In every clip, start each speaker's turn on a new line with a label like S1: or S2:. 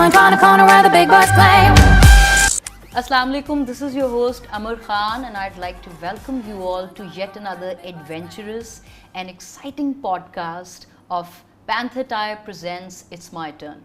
S1: and find a corner where the big boys play.
S2: Assalamu alaikum, this is your host Amar Khan and I'd like to welcome you all to yet another adventurous and exciting podcast of Panther Tire presents It's My Turn.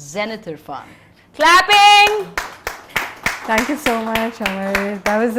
S2: Zenith Irfan. Clapping!
S3: Thank you so much, Amar. That was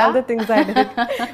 S3: all the things I did.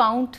S2: count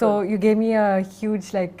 S3: So you gave me a huge like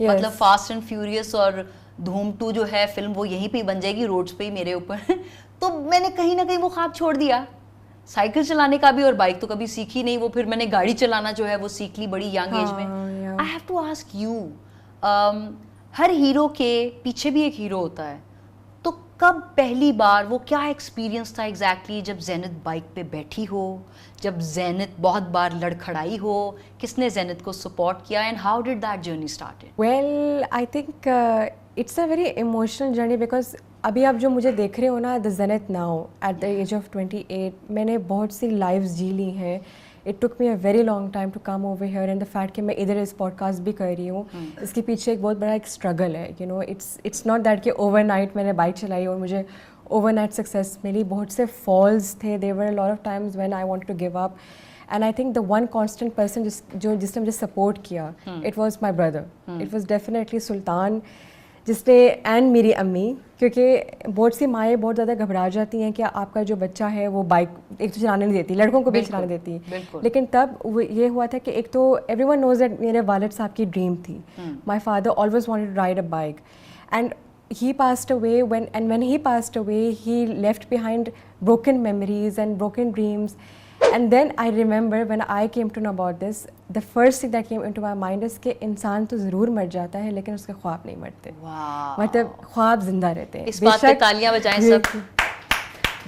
S2: مطلب fast and furious اور دھوم 2 جو ہے film وہ یہیں پہ بن جائے گی روڈز پہ ہی میرے اوپر. تو میں نے کہیں نہ کہیں وہ خواب چھوڑ دیا, سائیکل چلانے کا بھی, اور بائک تو کبھی سیکھی نہیں, وہ پھر میں نے گاڑی چلانا جو ہے وہ سیکھ لی بڑی ینگ ایج میں. I have to ask you, ہر ہیرو کے پیچھے بھی ایک ہیرو ہوتا ہے, تو کب پہلی بار وہ کیا ایکسپیرینس تھا ایگزیکٹلی جب زینت بائک پہ بیٹھی ہو, جب زینت بہت بار لڑکھڑائی ہو, کس نے زینت کو سپورٹ کیا, and how did that journey started?
S3: Well I think it's a very emotional journey, because ابھی آپ جو مجھے دیکھ رہے ہو نا, the Zeenat now at the age of 28, میں نے بہت سی لائفز جی لی ہیں. It took me a very long time to come over here, and the fact کہ میں ادھر اس پوڈ کاسٹ بھی کر رہی ہوں, اس کے پیچھے ایک بہت بڑا ایک اسٹرگل ہے. You know it's not that کہ اوور نائٹ میں نے بائک چلائی اور مجھے اوور نائٹ سکسیس ملی. بہت سے فالز تھے, there were a lot of times when I want to give up, and I think the one constant person جس نے مجھے سپورٹ کیا, it was my brother. It was definitely Sultan, جس نے, اینڈ میری امی, کیونکہ بہت سی مائیں بہت زیادہ گھبرا جاتی ہیں کہ آپ کا جو بچہ ہے وہ بائک ایک تو چلانے نہیں دیتی, لڑکوں کو بھی چلانے دیتی, لیکن تب وہ یہ ہوا تھا کہ ایک تو ایوری ون نوز دیٹ میرے والد صاحب کی ڈریم تھی. My father always wanted to ride a bike, and he passed away when he passed away he left behind broken memories and broken dreams. And then I remember when I came to know about this, the first thing that came into my mind is کہ انسان تو ضرور مر جاتا ہے لیکن اس کے خواب نہیں مرتے. مطلب خواب زندہ رہتے ہیں.
S2: اس بات پہ تالیاں بجائیں سب.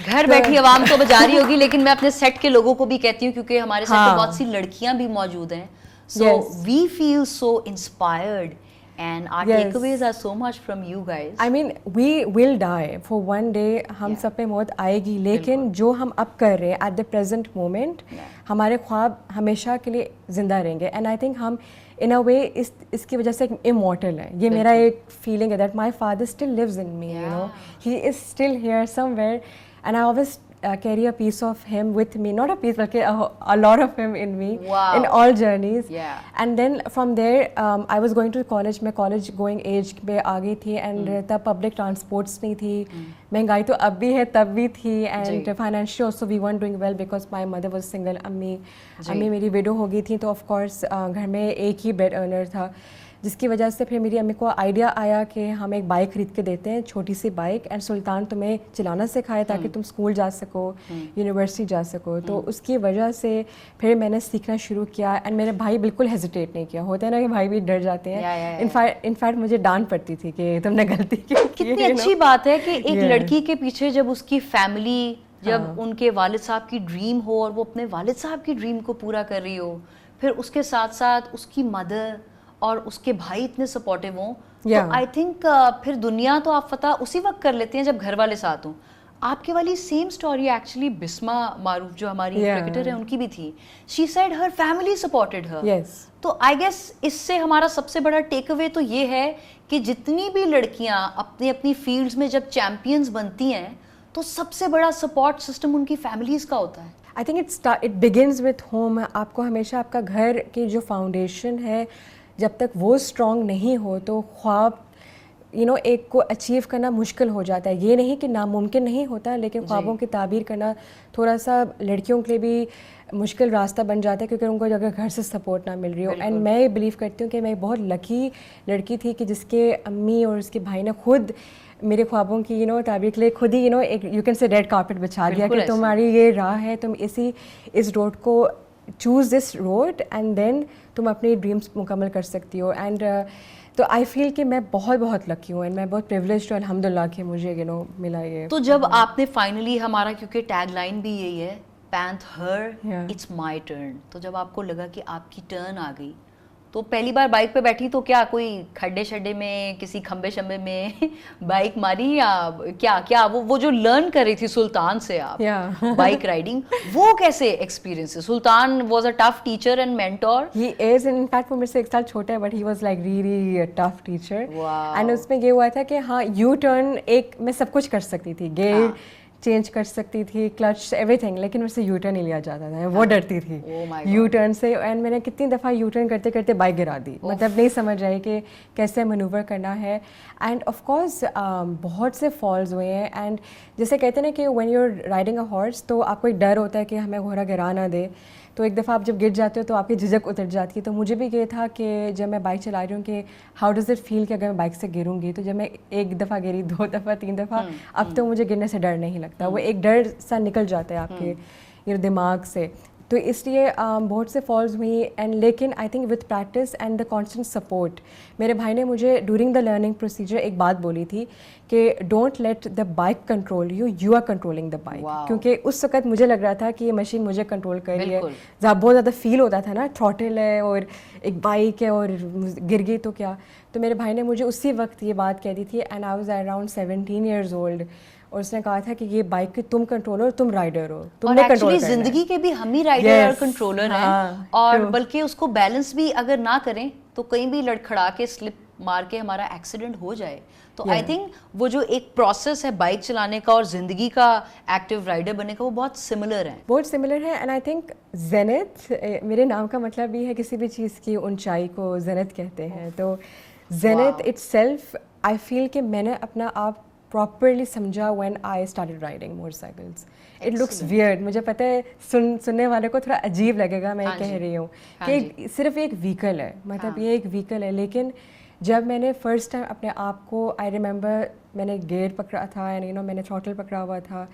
S2: گھر بیٹھی عوام تو بجا رہی ہوگی, لیکن میں اپنے سیٹ کے لوگوں کو بھی کہتی ہوں, کیونکہ ہمارے سیٹ پہ بہت سی لڑکیاں بھی موجود ہیں, so we feel so inspired. And our takeaways are so much from you guys.
S3: I mean, we will die for one day, ہم سب پہ موت آئے گی, لیکن جو ہم اب کر رہے ہیں at the present moment, ہمارے خواب ہمیشہ کے لیے زندہ رہیں گے. And I think ہم in a way اس کی وجہ سے immortal ہے. یہ میرا ایک feeling ہے that my father still lives in me, you know. He is still here somewhere, and I always carry a piece of him with me, not a piece but a lot of him in me. In all journeys. And then from there I was going to college, میں college going age پہ آ گئی تھی, and تب public transports نہیں تھی, مہنگائی تو اب بھی ہے تب بھی تھی, and financially also we weren't doing well because my mother was single. امی میری widow ہو گئی تھی, تو of course گھر میں ایک ہی bread earner تھا, جس کی وجہ سے پھر میری امی کو آئیڈیا آیا کہ ہم ایک بائک خرید کے دیتے ہیں, چھوٹی سی بائک, اینڈ سلطان تمہیں چلانا سکھائے تاکہ تم اسکول جا سکو, یونیورسٹی جا سکو. تو اس کی وجہ سے پھر میں نے سیکھنا شروع کیا, اینڈ میرے بھائی بالکل ہیزیٹیٹ نہیں کیا. ہوتا ہے نا کہ بھائی بھی ڈر جاتے ہیں, انفیکٹ مجھے ڈانٹ پڑتی تھی کہ تم نے غلطی کی.
S2: کتنی اچھی بات ہے کہ ایک لڑکی کے پیچھے جب اس کی فیملی, جب ان کے والد صاحب کی ڈریم ہو اور وہ اپنے والد صاحب کی ڈریم کو پورا کر رہی ہو, پھر اس کے ساتھ ساتھ اس کی مدر اور اس کے بھائی اتنے سپورٹیو ہوں, تو آئی تھنک پھر دنیا تو آپ فتح اسی وقت کر لیتے ہیں جب گھر والے ساتھ ہوں. آپ کے والی سیم اسٹوری ایکچولی بسما معروف جو ہماری کرکٹر ہے ان کی بھی تھی. She said her family supported her. تو آئی گیس اس سے ہمارا سب سے بڑا ٹیک اوے تو یہ ہے کہ جتنی بھی لڑکیاں اپنی اپنی فیلڈز میں جب چیمپئنز بنتی ہیں تو سب سے بڑا سپورٹ سسٹم ان کی فیملیز کا ہوتا ہے.
S3: I think it begins with whom. آپ کو ہمیشہ آپ کا گھر کی جو فاؤنڈیشن ہے, جب تک وہ اسٹرانگ نہیں ہو تو خواب ایک کو اچیو کرنا مشکل ہو جاتا ہے. یہ نہیں کہ ناممکن نہیں ہوتا, لیکن خوابوں کی تعبیر کرنا تھوڑا سا لڑکیوں کے لیے بھی مشکل راستہ بن جاتا ہے, کیونکہ ان کو اگر گھر سے سپورٹ نہ مل رہی ہو. اینڈ میں بلیو کرتی ہوں کہ میں ایک بہت لکی لڑکی تھی کہ جس کے امی اور اس کے بھائی نے خود میرے خوابوں کی تعبیر کے لیے خود ہی ایک you can say red carpet بچھا دیا کہ تمہاری یہ راہ ہے, تم اس روڈ کو choose this road and then تم اپنی ڈریمس مکمل کر سکتی ہو. اینڈ تو آئی فیل کہ میں بہت بہت لکی ہوں, اینڈ میں بہت پریولیجڈ ہوں الحمد للہ کہ مجھے ملا یہ.
S2: تو جب آپ نے فائنلی, ہمارا کیونکہ ٹیگ لائن بھی یہی ہے, پینتھر اٹس مائی ٹرن, تو جب آپ کو لگا کہ آپ کی ٹرن آ گئی, تو پہلی بار بائک پہ بیٹھی تو کیا کوئی کھڈے شڈے میں کسی کھمبے شمبے میں بائک ماری, یا کیا وہ جو لرن کر رہی تھی سلطان سے آپ بائک رائڈنگ, وہ کیسے ایکسپیرینس ہے؟ Sultan was a tough teacher and mentor.
S3: He is, in fact وہ میرے سے 1 سال چھوٹا ہے, but he was like really tough teacher. And اس میں یہ ہوا تھا کہ ہاں یو ٹرن ایک میں سب کچھ کر سکتی تھی, گیئر چینج کر سکتی تھی, کلچ ایوری تھنگ, لیکن مجھ سے یو ٹرن نہیں لیا جاتا تھا, وہ ڈرتی تھی یو ٹرن سے. اینڈ میں نے کتنی دفعہ یو ٹرن کرتے کرتے بائک گرا دی, مطلب نہیں سمجھ آئی کہ کیسے مینوور کرنا ہے. اینڈ آف کورس بہت سے فالز ہوئے ہیں. اینڈ جیسے کہتے ہیں نا کہ when you are riding a horse, تو آپ کو ایک ڈر ہوتا ہے کہ ہمیں گھوڑا گرا نہ دے. تو ایک دفعہ آپ جب گر جاتے ہو تو آپ کی جھجک اتر جاتی ہے. تو مجھے بھی یہ تھا کہ جب میں بائک چلا رہی ہوں کہ ہاؤ ڈز اٹ فیل کہ اگر میں بائک سے گروں گی. تو جب میں ایک دفعہ گری, 2 دفعہ, 3 دفعہ, اب تو مجھے گرنے سے ڈر نہیں لگتا. وہ ایک ڈر سا نکل جاتا ہے آپ کے دماغ سے. تو اس لیے بہت سے فالز ہوئی اینڈ لیکن I think with practice and the constant support. میرے بھائی نے مجھے ڈورنگ دا لرننگ پروسیجر ایک بات بولی تھی کہ don't let the bike control you, you are controlling the bike. کیونکہ اس وقت مجھے لگ رہا تھا کہ یہ مشین مجھے کنٹرول کر رہی ہے. بہت زیادہ فیل ہوتا تھا نا, تھروٹل ہے اور ایک بائک ہے اور گر گئی تو کیا. تو میرے بھائی نے مجھے اسی وقت یہ بات کہہ دی تھی and I was around 17 years old. اور اس نے کہا تھا کہ یہ بائک کی تم کنٹرولر, تم رائڈر ہو, تم نے کنٹرول کرنا ہے.
S2: زندگی کے بھی ہم ہی رائڈر اور کنٹرولر ہیں, اور بلکہ اس کو بیلنس بھی اگر نہ کریں تو کہیں بھی لڑکھڑا کے سلپ مار کے ہمارا ایکسیڈنٹ ہو جائے. تو آئی تھنک وہ جو ایک پروسیس ہے بائک چلانے کا اور زندگی کا ایکٹیو رائڈر بننے کا, وہ بہت سملر ہے.
S3: بہت سملر ہے. اینڈ آئی تھنک زینت, میرے نام کا مطلب بھی ہے کسی بھی چیز کی اونچائی کو زینت کہتے ہیں. تو زینت اٹ سیلف آئی فیل کہ میں نے اپنا آپ پراپرلی سمجھا when I started riding motor cycles. It looks weird, مجھے پتہ ہے سننے والے کو تھوڑا عجیب لگے گا میں کہہ رہی ہوں کہ صرف ایک وہیکل ہے, مطلب یہ ایک وہیکل ہے. لیکن جب میں نے فرسٹ ٹائم اپنے آپ کو, آئی ریممبر میں نے گیئر پکڑا تھا اینڈ میں نے تھروٹل پکڑا ہوا تھا.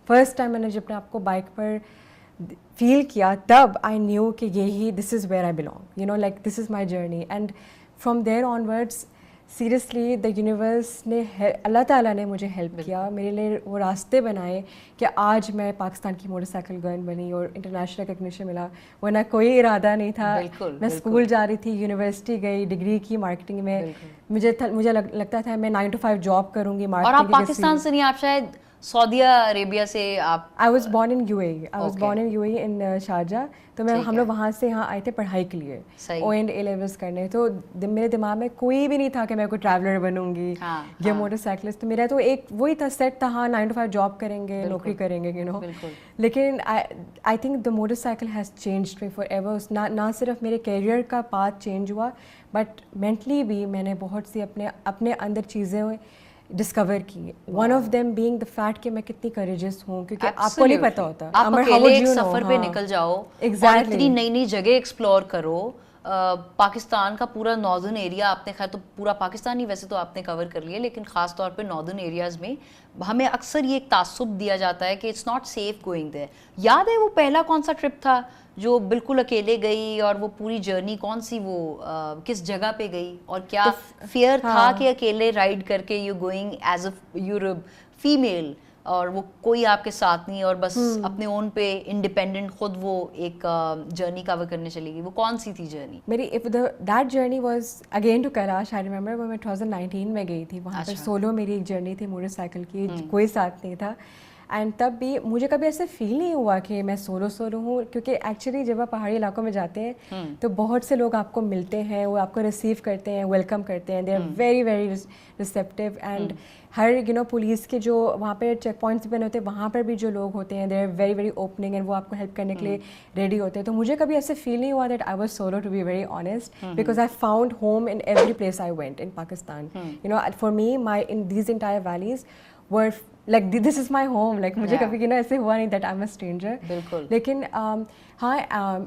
S3: فرسٹ ٹائم میں نے جب اپنے آپ کو بائک پر فیل کیا تب آئی نیو کہ یہی this is where I belong, like this is my journey. And from there on words seriously the universe نے, اللہ تعالیٰ نے مجھے ہیلپ کیا, میرے لیے وہ راستے بنائے کہ آج میں پاکستان کی موٹر سائیکل گرل بنی اور انٹرنیشنل ریکگنیشن ملا. ورنہ کوئی ارادہ نہیں تھا. میں اسکول جا رہی تھی, یونیورسٹی گئی, ڈگری کی مارکیٹنگ میں. مجھے لگتا تھا میں 9 to 5 جاب کروں گی مارکیٹنگ.
S2: اور آپ پاکستان سے نہیں, آپ شاید سعودیہ عربیہ سے. آپ
S3: I was born in you a E, I was born in you a E in Sharjah. تو ہم لوگ وہاں سے یہاں آئے تھے پڑھائی کے لیے, او اینڈ اے لیولس کرنے. تو میرے دماغ میں کوئی بھی نہیں تھا کہ میں کوئی ٹریولر بنوں گی یا موٹر سائیکلسٹ. تو میرا تو ایک وہی تھا سیٹ تھا, ہاں 9 to 5 جاب کریں گے, نوکری کریں گے, لیکن I think the motor cycle has changed me for ever. نہ صرف میرے کیریئر کا پاتھ چینج ہوا بٹ مینٹلی بھی میں نے بہت سی اپنے اندر چیزیں ڈسکور کی. One of them being the fact کہ میں کتنی کریجس ہوں, کیونکہ آپ کو نہیں پتہ ہوتا.
S2: آپ اکیلے ایک سفر پہ نکل جاؤ اور اتنی نئی نئی جگہ ایکسپلور کرو. پاکستان کا پورا ناردرن ایریا آپ نے, خیر تو پورا پاکستان ہی ویسے تو آپ نے کور کر لیا, لیکن خاص طور پہ ناردرن ایریاز میں ہمیں اکثر یہ ایک تعصب دیا جاتا ہے کہ it's not safe going there. یاد ہے وہ پہلا کون سا ٹرپ تھا جو بالکل اکیلے گئی, اور وہ پوری جرنی کون سی, وہ کس جگہ پہ گئی, اور کیا فیئر تھا کہ اکیلے رائڈ کر کے you going as a Europe female, اور وہ کوئی آپ کے ساتھ نہیں, اور بس اپنے اون پہ انڈیپینڈنٹ خود وہ ایک جرنی کور کرنے چلی گئی. وہ کون سی تھی جرنی؟
S3: میری that journey was again to Kailash. I remember وہ میں 2019 میں گئی تھی, وہاں پر سولو میری ایک جرنی تھی موٹر سائیکل کی, کوئی ساتھ نہیں تھا. اینڈ تب بھی مجھے کبھی ایسے فیل نہیں ہوا کہ میں سولو ہوں, کیونکہ ایکچولی جب آپ پہاڑی علاقوں میں جاتے ہیں تو بہت سے لوگ آپ کو ملتے ہیں, وہ آپ کو ریسیو کرتے ہیں, ویلکم کرتے ہیں, they are very very receptive. And ہر پولیس کے جو وہاں پہ چیک پوائنٹس بنے ہوتے ہیں وہاں پر بھی جو لوگ ہوتے ہیں they are very very opening and وہ آپ کو ہیلپ کرنے کے لیے ریڈی ہوتے ہیں. تو مجھے کبھی ایسے فیل نہیں ہوا that I was solo, to be very honest, because I found home in every place I went in Pakistan. For me my in these entire valleys were like this is my home, like مجھے کبھی ایسے ہوا نہیں that I'm a stranger. لیکن ہاں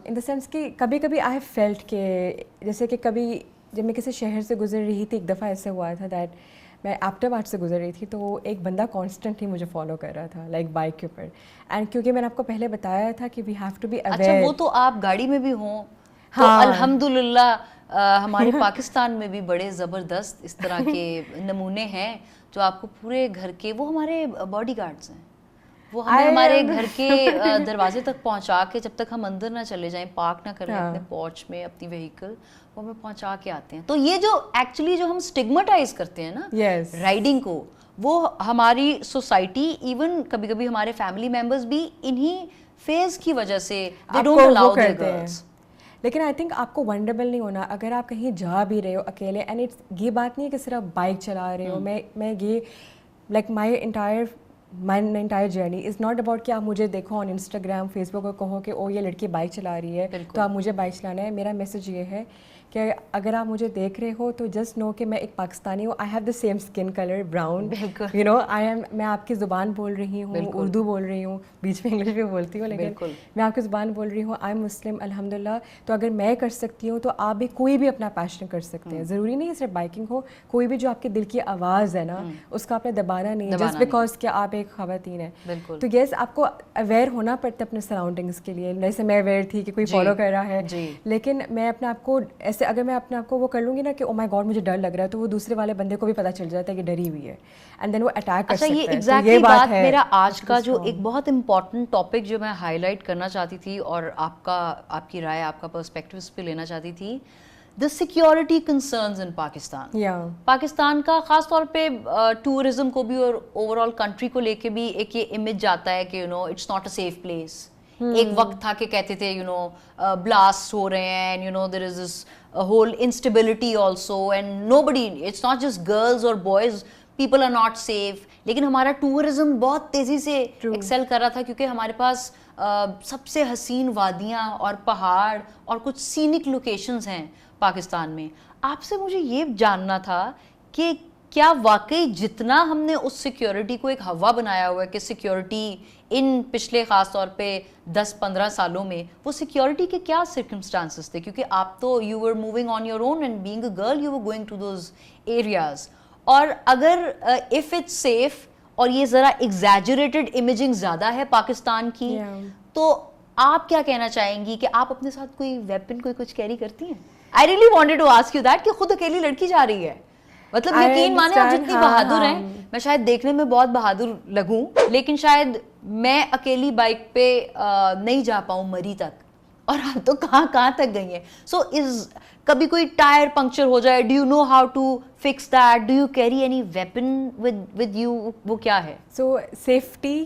S3: in the sense کہ کبھی کبھی I have felt کہ جیسے کہ کبھی جب میں کسی شہر سے گزر رہی تھی, ایک دفعہ ایسے ہوا تھا دیٹ میں ایبٹ آباد سے گزر رہی تھی, تو ایک بندہ کانسٹنٹلی مجھے فالو کر رہا تھا لائک بائک کے اوپر. اینڈ کیونکہ میں نے آپ کو پہلے بتایا تھا کہ we have to be aware.
S2: اچھا وہ تو آپ گاڑی میں بھی ہوں, تو الحمدللہ ہمارے پاکستان میں بھی بڑے زبردست اس طرح کے نمونے ہیں جو آپ کو پورے گھر کے, وہ ہمارے باڈی گارڈز ہیں, وہ ہمیں ہمارے گھر کے دروازے تک پہنچا کے, جب تک ہم اندر نہ چلے جائیں, پارک نہ کریں اپنے پورچ میں اپنی وہیکل, وہ ہمیں پہنچا کے آتے ہیں. تو یہ جو ایکچولی جو ہم سٹگماٹائز کرتے ہیں نا رائڈنگ کو, وہ ہماری سوسائٹی, ایون کبھی کبھی ہمارے فیملی ممبرز بھی انہی فیز کی وجہ سے they don't allow their girls.
S3: لیکن آئی تھنک آپ کو ونڈربل نہیں ہونا اگر آپ کہیں جا بھی رہے ہو اکیلے. اینڈ اٹس یہ بات نہیں ہے کہ صرف بائک چلا رہے ہو. میں یہ like my entire journey is not about کہ آپ مجھے دیکھو آن انسٹاگرام فیس بک اور کہو کہ او یہ لڑکی بائک چلا رہی ہے تو آپ مجھے بائک چلانا ہے. میرا میسج یہ ہے کہ اگر آپ مجھے دیکھ رہے ہو تو جسٹ نو کہ میں ایک پاکستانی ہوں. I have the same skin colour brown, you know میں آپ کی زبان بول رہی ہوں, اردو بول رہی ہوں, بیچ میں انگلش بھی بولتی ہوں, لیکن میں آپ کی زبان بول رہی ہوں. آئی ایم مسلم الحمدللہ. تو اگر میں کر سکتی ہوں تو آپ بھی, کوئی بھی اپنا پیشن کر سکتے ہیں. ضروری نہیں صرف بائکنگ ہو, کوئی بھی جو آپ کے دل کی آواز ہے نا اس کا آپ نے دبانا نہیں جسٹ بیکاز کہ آپ ایک خواتین ہیں. تو یس آپ کو اویئر ہونا پڑتا ہے اپنے سراؤنڈنگس کے لیے. جیسے میں اویئر تھی کہ کوئی فالو کر رہا ہے, لیکن میں اپنے آپ کو ایسے, اگر میں اپنے آپ کو وہ کر لوں گی نا کہ او مائی گاڈ مجھے ڈر لگ رہا ہے, تو وہ دوسرے والے بندے کو بھی پتہ چل جاتا ہے کہ ڈری ہوئی ہے, اینڈ دین وہ اٹیک کر سکتا ہے.
S2: یہ ایگزیکٹلی بات میرا آج کا جو ایک بہت امپورٹنٹ ٹاپک جو میں ہائی لائٹ کرنا چاہتی تھی اور آپ کی رائے, آپ کا پرسپیکٹو اس پہ لینا چاہتی تھی, the security concerns in Pakistan. Pakistan کا خاص طور پہ ٹورزم کو بھی اور اوور آل کنٹری کو لے کے بھی ایک یہ امیج جاتا ہے کہ you know it's not a safe place. ایک وقت تھا کہ کہتے تھے یو نو بلاسٹ ہو رہے ہیں, and you know there is this whole instability also, and no buddy, it's not just girls اور boys, people are not safe. لیکن ہمارا ٹورزم بہت تیزی سے ایکسیل کر رہا تھا کیونکہ ہمارے پاس سب سے حسین وادیاں اور پہاڑ اور کچھ سینک لوکیشنز ہیں پاکستان میں. آپ سے مجھے یہ جاننا تھا کہ کیا واقعی جتنا ہم نے اس سیکیورٹی کو ایک ہوا بنایا ہوا ہے کہ سیکیورٹی ان پچھلے خاص طور پہ 10-15 سالوں میں, وہ سیکیورٹی کے کیا سرکمسٹانسز تھے, کیونکہ آپ تو you were moving on your own and being a girl you were going to those areas, اور اگر اف اٹس سیف اور یہ ذرا ایگزیجریٹڈ امیجنگ زیادہ ہے پاکستان کی, تو آپ کیا کہنا چاہیں گی کہ آپ اپنے ساتھ کوئی ویپن کوئی کچھ کیری کرتی ہیں؟ I really wanted to ask you that کہ خود اکیلی لڑکی جا رہی ہے, مطلب یقین مانے آپ جتنی بہادر ہیں, میں شاید دیکھنے میں بہت بہادر لگوں لیکن شاید میں اکیلی بائک پہ نہیں جا پاؤں مری تک, اور آپ تو کہاں تک گئی ہیں. سو کبھی کوئی ٹائر پنکچر ہو جائے, do you know how to fix that, do you carry any weapon with you, وہ کیا ہے؟
S3: So safety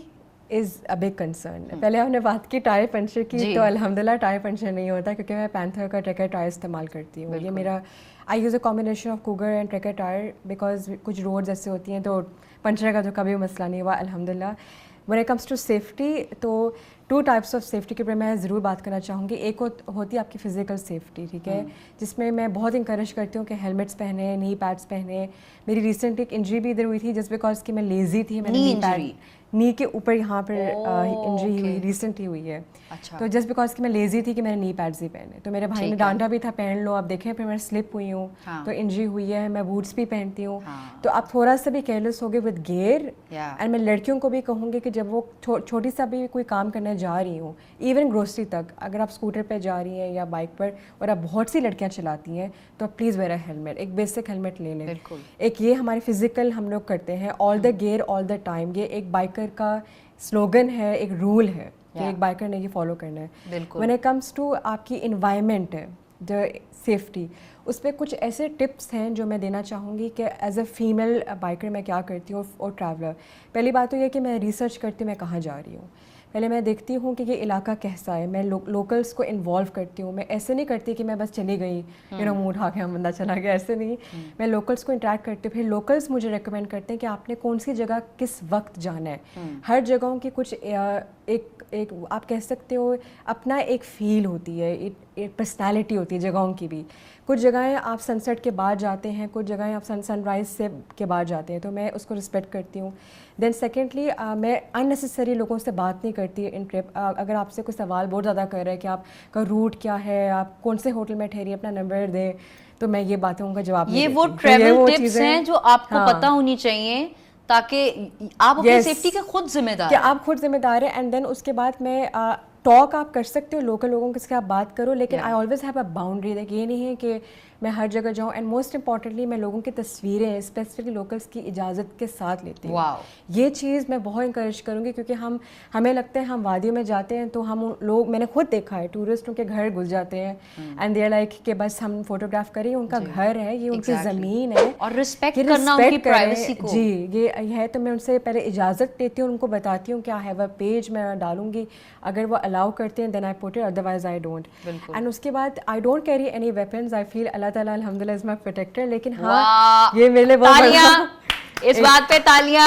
S3: is a big concern. پہلے ہم نے بات کی ٹائر پنچر کی, تو الحمدللہ ٹائر پنچر نہیں ہوتا کیونکہ میں پینتھر کا ٹریکر ٹائر استعمال کرتی ہوں. یہ میرا I use a combination of cougar and tracker tyre because کچھ روڈز ایسے ہوتی ہیں تو پنچر کا تو کبھی مسئلہ نہیں ہوا الحمدللہ. when it comes to safety, تو 2 types of safety کے اوپر میں ضرور بات کرنا چاہوں گی. ایک ہوتی ہے آپ کی فزیکل سیفٹی, ٹھیک ہے, جس میں میں بہت انکریج کرتی ہوں کہ ہیلمٹس پہنے, نی پیڈس پہنے. میری ریسنٹ ایک انجری بھی ادھر ہوئی تھی جسٹ بیکاز کہ میں لیزی تھی, میں نے نی کے اوپر یہاں پر انجری ہوئی, ریسنٹ ہی ہوئی ہے. تو جسٹ بیکاز کہ میں لیزی تھی کہ میں نے نی پیڈز ہی پہنے, تو میرے بھائی نے ڈانٹا بھی تھا پہن لو, آپ دیکھیں پھر میں سلپ ہوئی ہوں تو انجری ہوئی ہے. میں بوٹس بھی پہنتی ہوں, تو آپ تھوڑا سا بھی کیئرلیس ہوگے ود گیئر. اینڈ میں لڑکیوں کو بھی کہوں گی کہ جب وہ چھوٹی سا بھی کوئی کام کرنے جا رہی ہوں, ایون گروسری تک, اگر آپ اسکوٹر پہ جا رہی ہیں یا بائک پر, اور آپ بہت سی لڑکیاں چلاتی ہیں, تو آپ پلیز ویئر اے ہیلمٹ, ایک بیسک ہیلمٹ لے لیں. ایک یہ ہمارے فزیکل ہم لوگ کرتے ہیں آل دا گیئر آل دا ٹائم, یہ ایک بائکر کا سلوگن ہے, ایک رول ہے کہ ایک بائکر نے یہ فالو کرنا ہے. when it comes to آپ کی انوائرمنٹ ہے جو سیفٹی, اس پہ کچھ ایسے ٹپس ہیں جو میں دینا چاہوں گی کہ ایز اے فیمیل بائکر میں کیا کرتی ہوں اور ٹریولر. پہلی بات تو یہ کہ میں ریسرچ کرتی ہوں میں کہاں جا رہی ہوں. پہلے میں دیکھتی ہوں کہ یہ علاقہ کیسا ہے, میں لوکلس کو انوالو کرتی ہوں. میں ایسے نہیں کرتی کہ میں بس چلی گئی, یو نو موڈ آ گیا بندہ چلا گیا, ایسے نہیں. میں لوکلس کو انٹریکٹ کرتی ہوں. پھر لوکلس مجھے ریکمینڈ کرتے ہیں کہ آپ نے کون سی جگہ کس وقت جانا ہے. ہر جگہوں کی کچھ ایک آپ کہہ سکتے ہو اپنا ایک فیل ہوتی ہے, ایک پرسنالٹی ہوتی ہے جگہوں کی بھی. کچھ جگہیں آپ سن سیٹ کے بعد جاتے ہیں, کچھ جگہیں آپ سن رائز سے کے بعد جاتے ہیں, تو میں اس کو رسپیکٹ کرتی ہوں. دین سیکنڈلی میں اننیسیسری لوگوں سے بات نہیں کرتی ان ٹرپ. اگر آپ سے کوئی سوال بہت زیادہ کر رہا ہے کہ آپ کا روٹ کیا ہے, آپ کون سے ہوٹل میں ٹھہری, اپنا نمبر دیں, تو میں یہ باتوں کا جواب نہیں دیتی.
S2: یہ وہ ٹریول ٹپس ہیں جو آپ کو پتہ ہونی چاہیے تاکہ آپ اپنی سیفٹی کے خود ذمہ دار ہیں,
S3: کہ آپ خود ذمہ دار ہیں. اینڈ دین اس کے بعد میں ٹاک آپ کر سکتے ہو لوکل لوگوں کے ساتھ آپ بات کرو, لیکن I always have a boundary. دیکھ یہ نہیں ہے کہ میں ہر جگہ جاؤں. اینڈ موسٹ امپورٹنٹلی میں لوگوں کی تصویریں اسپیسیفکلی لوکلس کی اجازت کے ساتھ لیتی ہوں. یہ چیز میں بہت انکریج کروں گی کیونکہ ہمیں لگتا ہے ہم وادیوں میں جاتے ہیں تو ہم لوگ, میں نے خود دیکھا ہے ٹورسٹوں کے گھر گھس جاتے ہیں اینڈ دے آر لائک کہ بس ہم فوٹوگراف کریں, ان کا گھر ہے, یہ ان کی زمین ہے,
S2: اور رسپیکٹ کرنا ان کی پرائیویسی کو.
S3: جی یہ ہے. تو میں ان سے پہلے اجازت لیتی ہوں, ان کو بتاتی ہوں کہ آئی ہیو اے پیج میں ڈالوں گی, اگر وہ الاؤ کرتے ہیں then I put it, otherwise I don't. And اس کے بعد I don't carry any weapons. I feel Allah تعالیٰ الحمدللہ از مائی پروٹیکٹر. لیکن ہاں یہ میرے لیے بہت
S2: اس بات پہ تالیاں.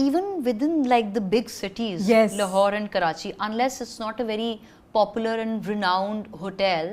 S2: Even within like the big cities, Lahore and Karachi, unless it's not a very popular and renowned hotel,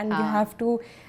S3: and you have to.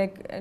S3: like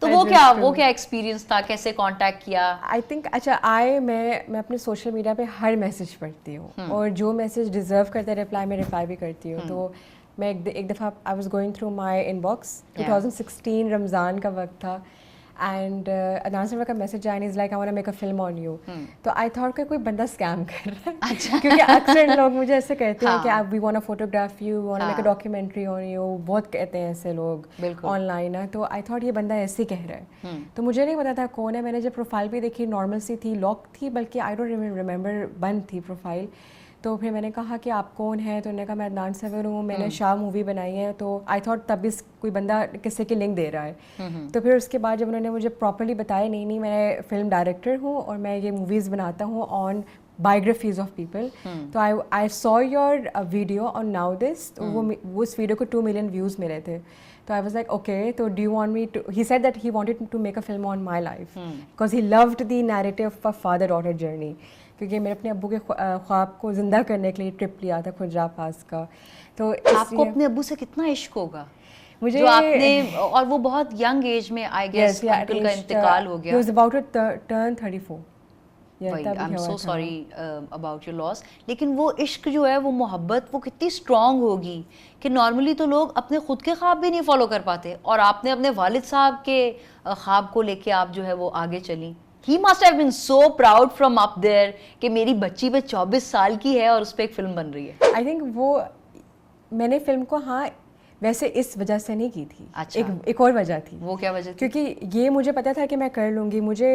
S2: تو وہ کیا ایکسپیرینس تھا, کیسے کانٹیکٹ کیا؟
S3: آئی تھنک اچھا میں اپنے سوشل میڈیا پہ ہر میسیج پڑھتی ہوں, اور جو میسیج ڈیزرو کرتے ہیں رپلائی میں رپلائی بھی کرتی ہوں. تو میں ایک دفعہ I was going through my inbox, 2016 Ramzan کا وقت تھا, اینڈ عدنان سر کا میسج آیا, is like I want to make a film on you. تو آئی تھاٹ کہ کوئی بندہ اسکیم کر رہا ہے, کیونکہ اکثر لوگ مجھے ایسے کہتے ہیں کہ we want to photograph you, want to make a documentary on you, بہت کہتے ہیں ایسے لوگ آن لائن. تو آئی تھاٹ یہ بندہ ایسے ہی کہہ رہا ہے. تو مجھے نہیں پتا تھا کون ہے. میں نے جب پروفائل بھی دیکھی نارمل سی تھی, لاک تھی, بلکہ آئی ڈونٹ ریمبر بند تھی پروفائل. تو پھر میں نے کہا کہ آپ کون ہیں؟ تو انہوں نے کہا میں عدنان سور ہوں, میں نے شاہ مووی بنائی ہے. تو آئی تھاٹ تب بھی کوئی بندہ کسی کی لنک دے رہا ہے. تو پھر اس کے بعد جب انہوں نے مجھے پراپرلی بتایا نہیں میں فلم ڈائریکٹر ہوں اور میں یہ موویز بناتا ہوں آن biographies of people. تو I saw your video on Now This. وہ اس ویڈیو کو 2 million views ملے تھے. تو I was like okay, so do you want me to, he said that he wanted to make a film on my life because he loved the narrative of father daughter journey. کیونکہ میں اپنے ابو کے خواب کو زندہ کرنے کے لیے ٹرپ لیا تھا کھجرا پاس کا. تو
S2: آپ کو اپنے ابو سے کتنا عشق ہوگا
S3: مجھے,
S2: جو آپ نے, اور وہ بہت ینگ ایج میں آئی گیس انکل کا انتقال ہو گیا.
S3: He was about to turn 34.
S2: I'm so sorry about your loss. لیکن وہ عشق جو ہے, وہ محبت, وہ کتنی اسٹرانگ ہوگی کہ نارملی تو لوگ اپنے خود کے خواب بھی نہیں فالو کر پاتے, اور آپ نے اپنے والد صاحب کے خواب کو لے کے آپ جو ہے وہ آگے چلیں. He must have been so proud from up there کہ میری بچی پہ 24 سال کی ہے اور اس پہ ایک فلم بن رہی ہے.
S3: I think وہ میں نے فلم کو ویسے اس وجہ سے نہیں کی تھی. ایک اور وجہ تھی.
S2: وہ کیا وجہ تھی؟
S3: کیونکہ یہ مجھے پتا تھا کہ میں کر لوں گی. مجھے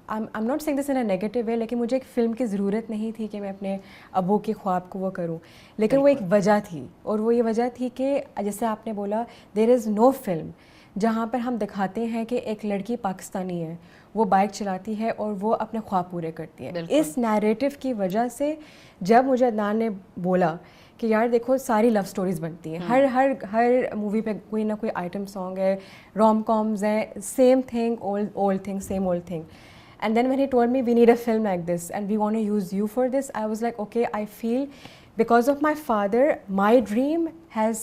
S3: I'm not saying this in a negative way, لیکن مجھے ایک فلم کی ضرورت نہیں تھی کہ میں اپنے ابو کے خواب کو وہ کروں. لیکن وہ ایک وجہ تھی, اور وہ یہ وجہ تھی کہ جیسے آپ نے بولا there is no film جہاں پر ہم دکھاتے ہیں کہ ایک لڑکی پاکستانی ہے, وہ بائک چلاتی ہے اور وہ اپنے خواب پورے کرتی ہے. اس نیریٹو کی وجہ سے جب مجھے عدنان نے بولا کہ یار دیکھو ساری لو سٹوریز بنتی ہیں, ہر مووی پہ کوئی نہ کوئی آئٹم سانگ ہے, روم کامز ہیں, same thing old thing, same old thing. And then when he told me we need a film like this and we want to use you for this, I was like okay, I feel because of my father my dream has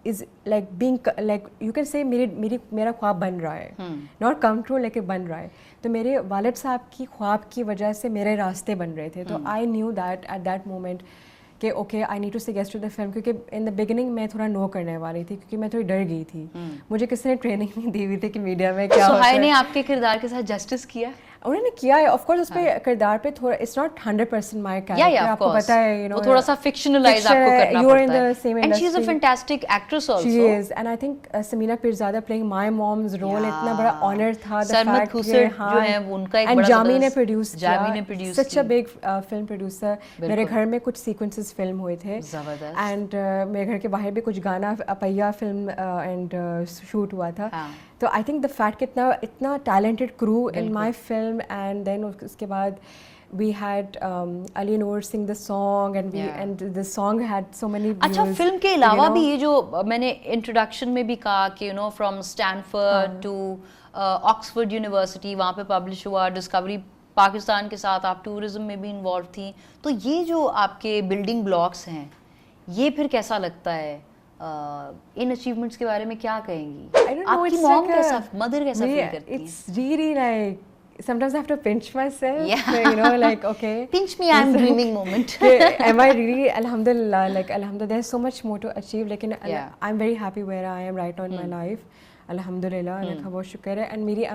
S3: is like being like you can say میرا خواب بن رہا ہے, not come true لیکن بن رہا ہے. تو میرے والد صاحب کی خواب کی وجہ سے میرے راستے بن رہے تھے. تو I knew that at that moment کہ اوکے آئی نیڈ ٹو سے گیس ٹو دا فلم. کیونکہ ان دا بگننگ میں تھوڑا نو کرنے والی تھی, کیونکہ میں تھوڑی ڈر گئی تھی. مجھے کسی نے ٹریننگ نہیں دی ہوئی تھی کہ میڈیا میں کیا ہوتا ہے.
S2: سہیل نے آپ کے کردار کے ساتھ جسٹس کیا؟
S3: انہوں نے کیا ہے آف کورس. اس پہ کردار پہ تھوڑا اٹس ناٹ 100% مائی کیریکٹر, آپ کو پتہ ہے یو نو
S2: تھوڑا سا فکشنلائز آپ کو کرنا پڑتا ہے. And she is a fantastic actress also.
S3: She is, and I think Samina Peerzada playing my mom's role اتنا بڑا آنر تھا.
S2: سرمد کھوسر جو ہیں ان کا ایک بڑا,
S3: اینڈ جامی نے پروڈیوس کیا,
S2: جامی نے produce
S3: such a big film producer. میرے گھر میں کچھ سیکوینسز فلم ہوئے تھے, اینڈ میرے گھر کے باہر بھی کچھ گانا اپیا فلم اینڈ شوٹ ہوا تھا. تو آئی تھنک دا فیکٹ کہ اتنا ٹیلنٹڈ کرو ان مائی فلم. اینڈ دین اس کے بعد we had Ali Noor sing the song and the song had so many views.
S2: اچھا, فلم کے علاوہ بھی یہ جو میں نے انٹروڈکشن میں بھی کہا کہ you know from Stanford to Oxford university, وہاں پہ پبلش ہوا. ڈسکوری پاکستان کے ساتھ آپ ٹورزم میں بھی انوالو تھیں. تو یہ جو آپ کے بلڈنگ بلاکس ہیں, یہ پھر کیسا لگتا ہے؟ ان اچیومنٹس کے بارے میں کیا کہیں گی؟ آپ کی مام کیسا, مدر کیسا فیل کرتی ہیں؟
S3: It's really like sometimes I have to pinch myself. Yeah. You know, like okay.
S2: Pinch me, I'm dreaming moment.
S3: Am I really? Alhamdulillah, like alhamdulillah, there's so much more to achieve. Lekin I'm very happy where I am right now in my life. Alhamdulillah, اللہ کا بہت شکر ہے. And میری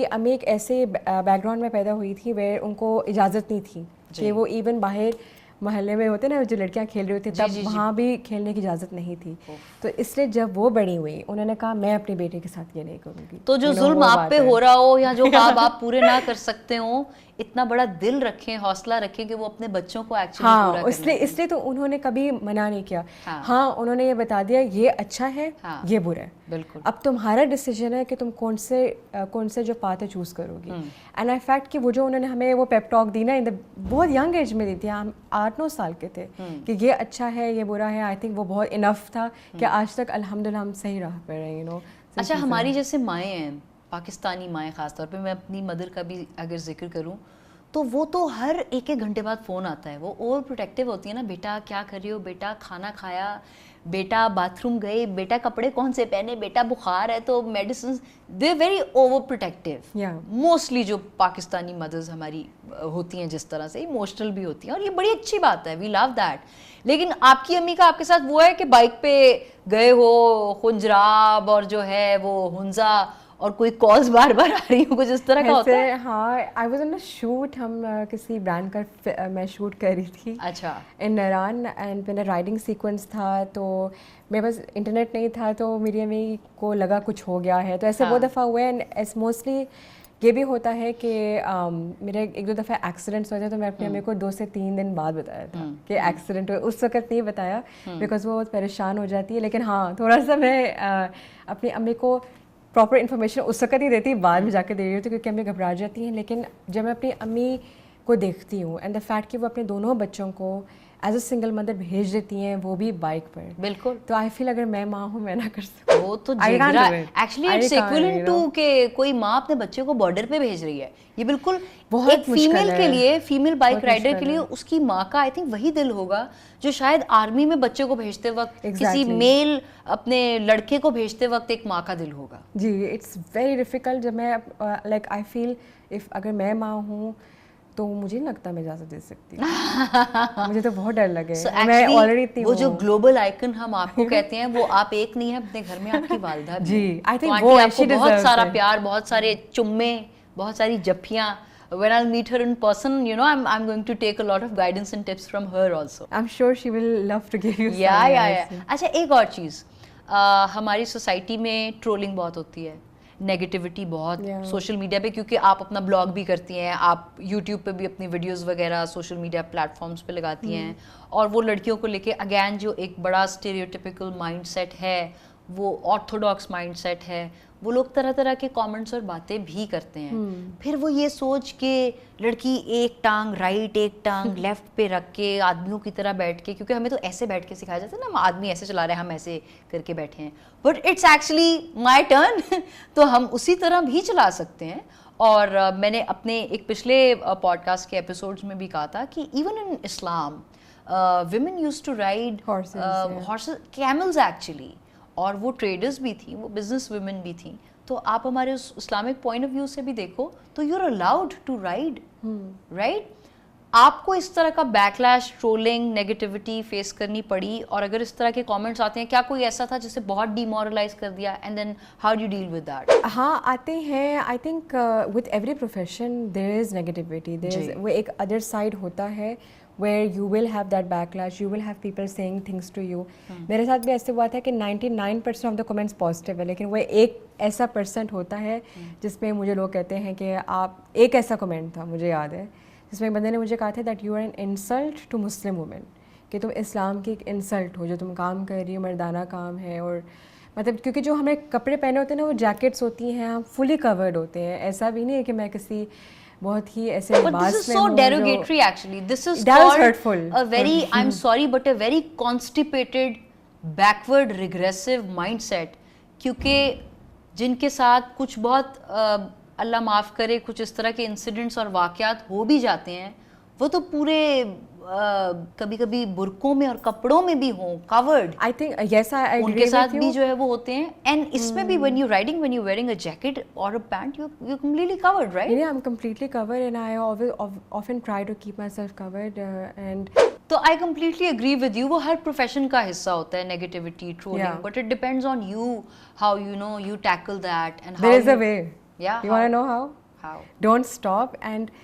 S3: امی ایک ایسے back ground میں پیدا ہوئی تھی where ان کو اجازت نہیں تھی کہ وہ ایون باہر محلے میں ہوتے نا جو لڑکیاں کھیل رہی ہوتی تب وہاں بھی کھیلنے کی اجازت نہیں تھی. تو اس لیے جب وہ بڑی ہوئی انہوں نے کہا میں اپنے بیٹے کے ساتھ یہ نہیں کروں گی.
S2: تو جو ظلم آپ پہ ہو رہا ہو یا جو خواب آپ پورے نہ کر سکتے ہوں, اتنا بڑا دل رکھیں, حوصلہ رکھیں کہ وہ اپنے بچوں کو ایکچولی پورا کریں.
S3: اس لیے تو انہوں نے کبھی منع نہیں کیا. ہاں انہوں نے یہ بتا دیا یہ اچھا ہے یہ برا ہے,
S2: بالکل
S3: اب تمہارا ڈیسیجن ہے کہ تم کون سے جو پاتھ ہے چوز کرو گی. اینڈ آئی فیکٹ کہ وہ جو انہوں نے ہمیں وہ پیپ ٹاک دی نا بہت ینگ ایج میں دی تھی, ہم 8-9 سال کے تھے, کہ یہ اچھا ہے یہ برا ہے. آئی تھنک وہ بہت انف تھا کہ آج تک الحمدللہ ہم صحیح راہ پہ رہے. یو نو
S2: اچھا, ہماری جیسے مائیں ہیں, پاکستانی مائیں خاص طور پہ, میں اپنی مدر کا بھی اگر ذکر کروں تو وہ تو ہر 1-1 گھنٹے بعد فون آتا ہے. وہ اوور پروٹیکٹیو ہوتی ہے نا, بیٹا کیا کر رہی ہو, بیٹا کھانا کھایا, بیٹا باتھ روم گئے, بیٹا کپڑے کون سے پہنے, بیٹا بخار ہے تو medicines, they very over protective. Mostly جو پاکستانی مدرز ہماری ہوتی ہیں جس طرح سے ایموشنل بھی ہوتی ہیں, اور یہ بڑی اچھی بات ہے, وی لو دیٹ. لیکن آپ کی امی کا آپ کے ساتھ وہ ہے کہ بائک پہ گئے ہو خنجراب اور جو ہے وہ ہنزا اور کوئی کالز بار بار آ رہی ہوں, کچھ اس طرح کا ہوتا ہے؟
S3: ہاں, I was on a shoot, ہم کسی برانڈ کا میں شوٹ کر رہی تھی
S2: اچھا
S3: ان نران, اینڈ میرا رائڈنگ سیکوینس تھا, تو میرے پاس انٹرنیٹ نہیں تھا, تو میری امی کو لگا کچھ ہو گیا ہے, تو ایسے بہت دفعہ ہوئے. اینڈ ایس موسٹلی یہ بھی ہوتا ہے کہ میرے ایک دو دفعہ ایکسیڈنٹس ہوتے ہیں, تو میں اپنی امی کو 2 سے 3 دن بعد بتایا تھا کہ ایکسیڈنٹ ہوا. اس وقت نہیں بتایا بیکاز وہ بہت پریشان ہو جاتی ہے. لیکن ہاں تھوڑا سا میں اپنی امی کو پراپر انفارمیشن اس وقت نہیں دیتی, بعد میں جا کے دے رہی ہوتی, کیونکہ امی گھبرا جاتی ہیں. لیکن جب میں اپنی امی کو دیکھتی ہوں اینڈ دا فیکٹ کہ وہ اپنے دونوں بچوں کو ایز اے سنگل مدر بھیج دیتی ہیں, وہ بھی بائک پر,
S2: بالکل,
S3: تو آئی فیل اگر میں ماں ہوں میں نہ کر سکوں.
S2: وہ تو جگرا ایکچولی اٹس ایکویلنٹ ٹو کہ کوئی ماں اپنے بچے کو بارڈر پہ بھیج رہی ہے. یہ بالکل ایک فیمیل کے لیے, فیمیل بائک رائڈر کے لیے اس کی ماں کا آئی تھنک وہی دل ہوگا جو شاید آرمی میں بچے کو بھیجتے وقت, کسی میل اپنے لڑکے کو بھیجتے وقت ایک ماں کا دل ہوگا.
S3: جی, اٹس ویری ڈیفیکلٹ. جب میں لائک آئی فیل اف اگر میں ماں ہوں تو مجھے نہیں لگتا میں اجازت دے سکتی, مجھے تو بہت ڈر لگے. میں آلریڈی
S2: وہ جو گلوبل آئیکن ہم آپ کو کہتے ہیں, وہ آپ ایک نہیں ہے, اپنے گھر میں آپ کی والدہ بھی.
S3: جی, آئی تھنک
S2: وہ آپ کو بہت سارا پیار, بہت سارے چمے, بہت ساری جپیاں. When I'll meet her in person, you know, I'm going to take a lot of guidance and tips from her also.
S3: I'm sure she will love to give you some.
S2: Yeah. اچھا ایک اور چیز, ہماری society میں trolling بہت ہوتی ہے, negativity بہت سوشل میڈیا پہ, کیونکہ آپ اپنا بلاگ بھی کرتی ہیں, آپ یوٹیوب پہ بھی اپنی ویڈیوز وغیرہ سوشل میڈیا پلیٹ فارمس پہ لگاتی ہیں, اور وہ لڑکیوں کو لے کے اگین جو ایک بڑا اسٹیریوٹیپیکل مائنڈ سیٹ ہے, وہ آرتھوڈاکس مائنڈ سیٹ ہے, وہ لوگ طرح طرح کے کامنٹس اور باتیں بھی کرتے ہیں. پھر وہ یہ سوچ کہ لڑکی ایک ٹانگ رائٹ ایک ٹانگ لیفٹ پہ رکھ کے آدمیوں کی طرح بیٹھ کے, کیونکہ ہمیں تو ایسے بیٹھ کے سکھایا جاتا ہے نا, آدمی ایسے چلا رہے ہیں ہم ایسے کر کے بیٹھے ہیں, but it's actually my turn, تو ہم اسی طرح بھی چلا سکتے ہیں. اور میں نے اپنے ایک پچھلے پوڈ کاسٹ کے ایپیسوڈز میں بھی کہا تھا کہ even in Islam women used to ride horses, camels actually, اور وہ ٹریڈرز بھی تھیں, وہ بزنس ویمن بھی تھیں. تو آپ ہمارے اس اسلامک پوائنٹ آف ویو سے بھی دیکھو تو you are allowed to ride, right. آپ کو اس طرح کا backlash, trolling, negativity face کرنی پڑی, اور اگر اس طرح کے کامنٹس آتے ہیں, کیا کوئی ایسا تھا جسے بہت ڈیمورلائز کر دیا, and then how do you deal with that?
S3: ہاں آتے ہیں. I think with every profession there is negativity, there is وہ ایک ادر سائڈ ہوتا ہے where you will have that backlash, you will have people saying things to you. میرے ساتھ بھی ایسے ہوا تھا کہ 99% آف دا کمنٹس پازیٹیو ہے, لیکن وہ ایک ایسا پرسنٹ ہوتا ہے جس میں مجھے لوگ کہتے ہیں کہ آپ, ایک ایسا کمنٹ تھا مجھے یاد ہے جس میں ایک بندے نے مجھے کہا تھا that you are an insult to Muslim women, کہ تم اسلام کی ایک انسلٹ ہو, جو تم کام کر رہی ہو مردانہ کام ہے. اور مطلب کیونکہ جو ہمیں کپڑے پہنے ہوتے ہیں نا, وہ جیکٹس ہوتی ہیں, ہم فلی کورڈ ہوتے ہیں. ایسا بھی نہیں ہے کہ میں کسی بہت ہی ایسے لباس میں ہوں.
S2: But this is so derogatory actually. This is called a very, I'm sorry, but a very constipated, backward, regressive mindset. کیونکہ جن کے ساتھ کچھ بہت اللہ معاف کرے کچھ اس طرح کے انسیڈنٹس اور واقعات ہو بھی جاتے ہیں, وہ تو پورے کبھی کبھی برقعوں میں اور کپڑوں میں بھی ہوں, covered.
S3: I think yes, I agree.
S2: ان کے ساتھ بھی جو ہے وہ ہوتے ہیں, and اس میں بھی when you're riding, when you're wearing a jacket or a pant, you're completely covered, right?
S3: Yeah, I'm completely covered, and I often try to keep myself covered, and
S2: تو I completely agree with you. وہ ہر profession کا حصہ ہوتا ہے negativity, trolling, but it depends on you how you tackle that and how
S3: there is a way.
S2: Yeah.
S3: You want to know how?
S2: How?
S3: Don't stop, and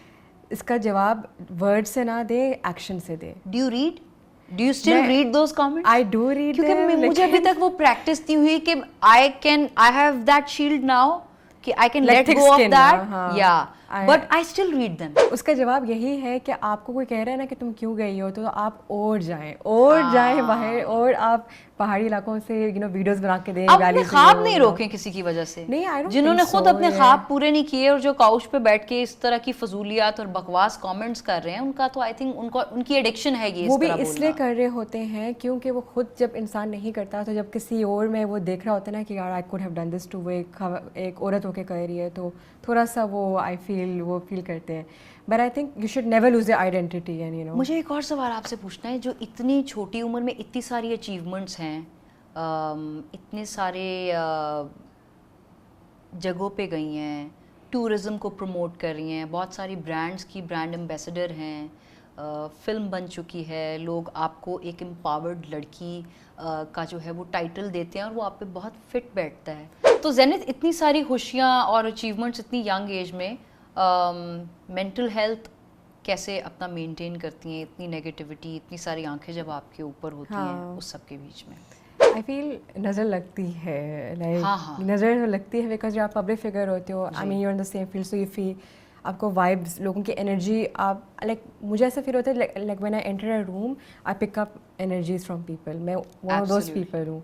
S3: اس کا جواب word سے نہ دے, action سے دے.
S2: Do you read? Do you still read those comments?
S3: I do read them.
S2: کیونکہ مجھے ابھی تک وہ پریکٹس نہیں ہوئی کہ I have that shield now کہ I can let go of that. Yeah. But I still read them.
S3: اس کا جواب یہی ہے کہ آپ کو کوئی کہہ رہا ہے نا کہ تم کیوں گئی ہو, تو آپ اور جائیں باہر, اور آپ پہاڑی علاقوں سے ویڈیوز بنا کے دیں.
S2: آپ اپنے خواب نہیں روکیں کسی کی وجہ سے, جنہوں نے خود اپنے خواب پورے نہیں کیے اور جو کاؤچ پہ بیٹھ کے اس طرح کی فضولیات اور بکواس کامنٹس کر رہے ہیں, ان کا تو آئی تھنک ان کی ایڈکشن ہے یہ.
S3: وہ بھی اس لیے کر رہے ہوتے ہیں کیونکہ وہ خود جب انسان نہیں کرتا, تو جب کسی اور میں وہ دیکھ رہا ہوتا ہے نا کہ یار I could have done this too, وہ ایک عورت ہو کے کر رہی ہے, تو تھوڑا سا وہ آئی فیل وہ فیل کرتے ہیں. But I think you should never lose your identity and you know.
S2: مجھے ایک اور سوال آپ سے پوچھنا ہے, جو اتنی چھوٹی عمر میں اتنی ساری اچیومنٹس ہیں, اتنے سارے جگہوں پہ گئی ہیں, ٹورزم کو پروموٹ کر رہی ہیں, بہت ساری برانڈس کی برانڈ ایمبیسڈر ہیں, فلم بن چکی ہے, لوگ آپ کو ایک امپاورڈ لڑکی کا جو ہے وہ ٹائٹل دیتے ہیں اور وہ آپ پہ بہت فٹ بیٹھتا ہے. تو زینت, اتنی ساری خوشیاں اور اچیومنٹس اتنی ینگ ایج میں, مینٹل ہیلتھ کیسے اپنا مینٹین کرتی ہیں؟ اتنی نیگیٹیوٹی, اتنی ساری آنکھیں جب آپ کے اوپر ہوتی ہیں اس سب کے بیچ میں.
S3: آئی فیل نظر لگتی ہے, لائک نظر لگتی ہے بیکاز جب آپ پبلک فگر ہوتے ہو, I mean you are in the same field, so you feel آپ کو وائبس, لوگوں کی انرجی, آپ لائک مجھے ایسا فیل ہوتا ہے like when I enter a room I pick up energies from people. میں ون آف دوز پیپل ہوں.